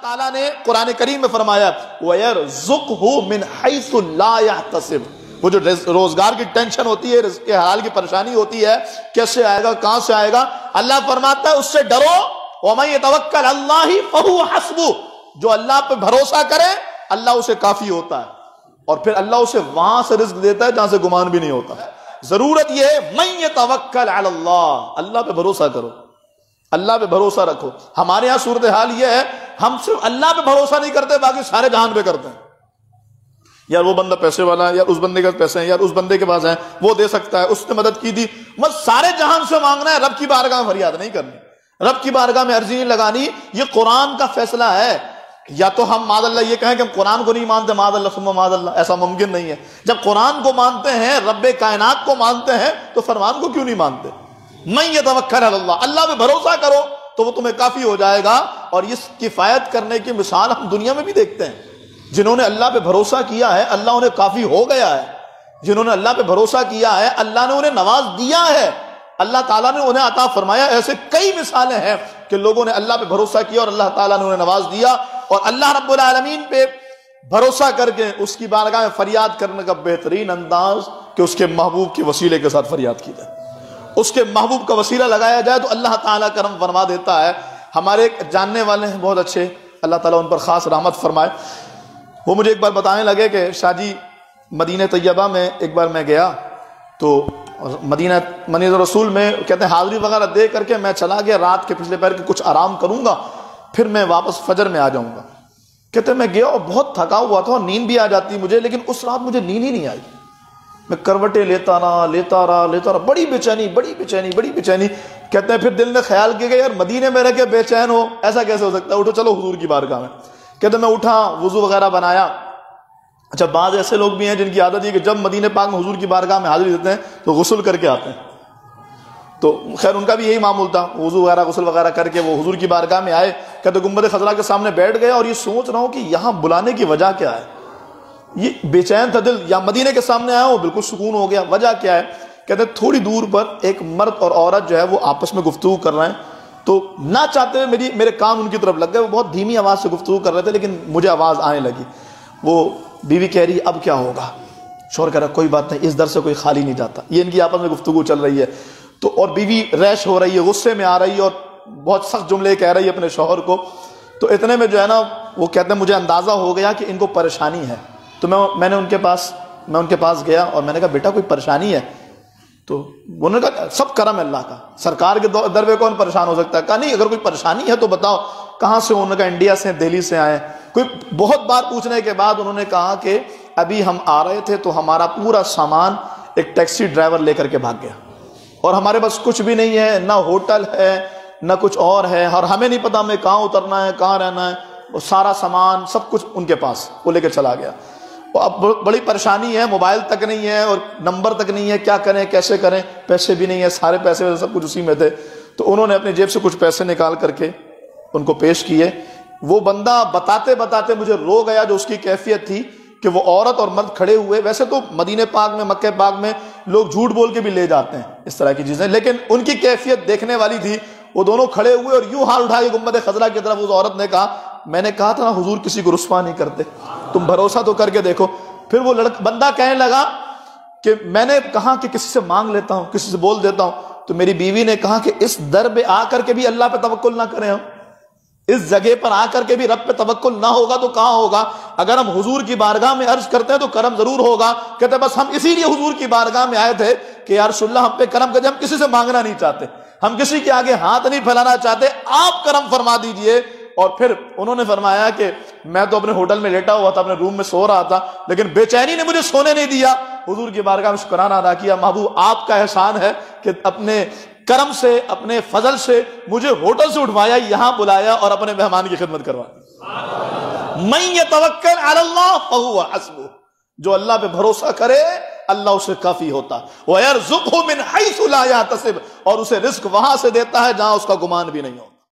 تعالیٰ نے قرآن کریم میں فرمایا وَيَرْزُقْهُ مِنْ حَيْثُ لَا يَحْتَسِبُ، وہ جو روزگار کی ٹینشن ہوتی ہے، رزق کے حلال کی پریشانی ہوتی ہے، کیسے آئے گا، کہاں سے آئے گا، اللہ فرماتا ہے اس سے ڈرو، وَمَن يَتَوَكَّلْ عَلَى اللَّهِ فَهُوَ حَسْبُهُ، جو اللہ پہ بھروسہ کرے اللہ اسے کافی ہوتا ہے، اور پھر اللہ اسے وہاں سے رزق دیتا ہے جہاں سے گمان بھی نہیں ہوتا۔ ضرورت یہ ہے مَن يَتَوَكَّلْ عَلَى اللَّهِ، اللہ پہ بھروسہ کرو، اللہ پہ بھروسہ رکھو۔ ہمارے یہاں صورتحال یہ ہے ہم صرف اللہ پہ بھروسہ نہیں کرتے، باقی سارے جہان پہ کرتے ہیں، یار وہ بندہ پیسے والا ہے، یار اس بندے کے پاس پیسے ہیں، یار اس بندے کے پاس ہیں، وہ دے سکتا ہے، اس نے مدد کی تھی، بس سارے جہان سے مانگنا ہے، رب کی بارگاہ میں فریاد نہیں کرنی، رب کی بارگاہ میں عرضی نہیں لگانی۔ یہ قرآن کا فیصلہ ہے۔ یا تو ہم معاذ اللہ یہ کہیں کہ ہم قرآن کو نہیں مانتے، معاذ اللہ ثم معاذ اللہ، ایسا ممکن نہیں ہے۔ جب قرآن کو مانتے ہیں، رب کائنات کو مانتے ہیں، تو فرمان کو کیوں نہیں مانتے؟ من یتوکل علی اللہ، اللہ پہ بھروسہ کرو تو وہ تمہیں کافی ہو جائے گا۔ اور اس کفایت کرنے کی مثال ہم دنیا میں بھی دیکھتے ہیں، جنہوں نے اللہ پہ بھروسہ کیا ہے اللہ انہیں کافی ہو گیا ہے، جنہوں نے اللہ پہ بھروسہ کیا ہے اللہ نے انہیں نواز دیا ہے، اللہ تعالیٰ نے انہیں عطا فرمایا۔ ایسے کئی مثالیں ہیں کہ لوگوں نے اللہ پہ بھروسہ کیا اور اللہ تعالیٰ نے انہیں نواز دیا۔ اور اللہ رب العالمین پہ بھروسہ کر کے اس کی بارگاہ میں فریاد کرنے کا بہترین انداز کہ اس کے محبوب کے وسیلے کے ساتھ فریاد کی جائے، اس کے محبوب کا وسیلہ لگایا جائے تو اللہ تعالیٰ کرم فرما دیتا ہے۔ ہمارے ایک جاننے والے ہیں بہت اچھے، اللہ تعالیٰ ان پر خاص رحمت فرمائے، وہ مجھے ایک بار بتانے لگے کہ شاہ جی مدینہ طیبہ میں ایک بار میں گیا تو مدینہ رسول میں کہتے ہیں حاضری وغیرہ دے کر کے میں چلا گیا، رات کے پچھلے پہر کے کچھ آرام کروں گا پھر میں واپس فجر میں آ جاؤں گا۔ کہتے ہیں میں گیا اور بہت تھکا ہوا تھا اور نیند بھی آ جاتی مجھے، لیکن اس رات مجھے نیند ہی نہیں آئی، میں کروٹیں لیتا رہا، بڑی بےچینی۔ کہتے ہیں پھر دل نے خیال کیا کہ یار مدینے میں رہ کے بے چین ہو، ایسا کیسے ہو سکتا ہے، اٹھو چلو حضور کی بارگاہ میں۔ کہتے ہیں میں اٹھا، وضو وغیرہ بنایا۔ اچھا بعض ایسے لوگ بھی ہیں جن کی عادت یہ کہ جب مدینے پاک میں حضور کی بارگاہ میں حاضری دیتے ہیں تو غسل کر کے آتے ہیں، تو خیر ان کا بھی یہی معمول تھا، وضو وغیرہ غسل وغیرہ کر کے وہ حضور کی بارگاہ میں آئے۔ کہتے گنبد خضرا کے سامنے بیٹھ گئے اور یہ سوچ رہا ہوں کہ یہاں بلانے کی وجہ کیا ہے، یہ بے چین تھا دل، یا مدینے کے سامنے آیا ہوں بالکل سکون ہو گیا، وجہ کیا ہے؟ کہتے ہیں تھوڑی دور پر ایک مرد اور عورت جو ہے وہ آپس میں گفتگو کر رہے ہیں، تو نہ چاہتے ہوئے میرے کان ان کی طرف لگ گئے، وہ بہت دھیمی آواز سے گفتگو کر رہے تھے لیکن مجھے آواز آنے لگی۔ وہ بیوی کہہ رہی اب کیا ہوگا، شوہر کہہ رہا کوئی بات نہیں، اس در سے کوئی خالی نہیں جاتا۔ یہ ان کی آپس میں گفتگو چل رہی ہے، تو اور بیوی ریش ہو رہی ہے، غصے میں آ رہی ہے اور بہت سخت جملے کہہ رہی ہے اپنے شوہر کو۔ تو اتنے میں جو ہے نا وہ کہتے ہیں مجھے اندازہ ہو گیا کہ ان کو پریشانی ہے، تو میں نے ان کے پاس گیا اور میں نے کہا بیٹا کوئی پریشانی ہے؟ تو انہوں نے کہا سب کرم ہے اللہ کا، سرکار کے در پہ کون پریشان ہو سکتا ہے؟ کہا نہیں اگر کوئی پریشانی ہے تو بتاؤ کہاں سے؟ انہوں نے کہا انڈیا سے، دہلی سے آئے۔ کوئی بہت بار پوچھنے کے بعد انہوں نے کہا کہ ابھی ہم آ رہے تھے تو ہمارا پورا سامان ایک ٹیکسی ڈرائیور لے کر کے بھاگ گیا اور ہمارے پاس کچھ بھی نہیں ہے، نہ ہوٹل ہے نہ کچھ اور ہے، اور ہمیں نہیں پتا ہمیں کہاں اترنا ہے کہاں رہنا ہے، وہ سارا سامان سب کچھ ان کے پاس وہ لے کر چلا گیا۔ اب بڑی پریشانی ہے، موبائل تک نہیں ہے اور نمبر تک نہیں ہے، کیا کریں کیسے کریں، پیسے بھی نہیں ہے، سارے پیسے سب کچھ اسی میں تھے۔ تو انہوں نے اپنی جیب سے کچھ پیسے نکال کر کے ان کو پیش کیے۔ وہ بندہ بتاتے بتاتے مجھے رو گیا، جو اس کی کیفیت تھی کہ وہ عورت اور مرد کھڑے ہوئے، ویسے تو مدینہ پاک میں مکہ پاک میں لوگ جھوٹ بول کے بھی لے جاتے ہیں اس طرح کی چیزیں، لیکن ان کی کیفیت دیکھنے والی تھی۔ وہ دونوں کھڑے ہوئے اور یوں ہاتھ اٹھا کے گنبد خضرا کی طرف اس عورت نے کہا میں نے کہا تھا نا حضور کسی کو رسوا نہیں کرتے، تم بھروسہ تو کر کے دیکھو۔ پھر وہ بندہ کہنے لگا کہ میں نے کہا کہ کسی سے مانگ لیتا ہوں، کسی سے بول دیتا ہوں، تو میری بیوی نے کہا کہ اس در پہ آ کر کے بھی اللہ پہ توکل نہ کریں، ہم اس جگہ پر آ کر کے بھی رب پہ توکل نہ ہوگا تو کہاں ہوگا؟ اگر ہم حضور کی بارگاہ میں عرض کرتے ہیں تو کرم ضرور ہوگا۔ کہتے بس ہم اسی لیے حضور کی بارگاہ میں آئے تھے کہ یا رسول اللہ ہم پہ کرم کریں، ہم کسی سے مانگنا نہیں چاہتے، ہم کسی کے آگے ہاتھ نہیں پھیلانا چاہتے، آپ کرم فرما دیجئے۔ اور پھر انہوں نے فرمایا کہ میں تو اپنے ہوٹل میں لیٹا ہوا تھا، اپنے روم میں سو رہا تھا، لیکن بے چینی نے مجھے سونے نہیں دیا۔ حضور کی بارگاہ میں شکرانہ ادا کیا، محبوب آپ کا احسان ہے کہ اپنے کرم سے اپنے فضل سے مجھے ہوٹل سے اٹھوایا، یہاں بلایا اور اپنے مہمان کی خدمت کروائی۔ من یتوکل علی اللہ فہو حسبہ، جو اللہ پہ بھروسہ کرے اللہ اسے کافی ہوتا۔ وَيَرْزُقْهُ مِنْ حَيْثُ لَا يَحْتَسِبُ، اور اسے رزق وہاں سے دیتا ہے جہاں اس کا گمان بھی نہیں ہو۔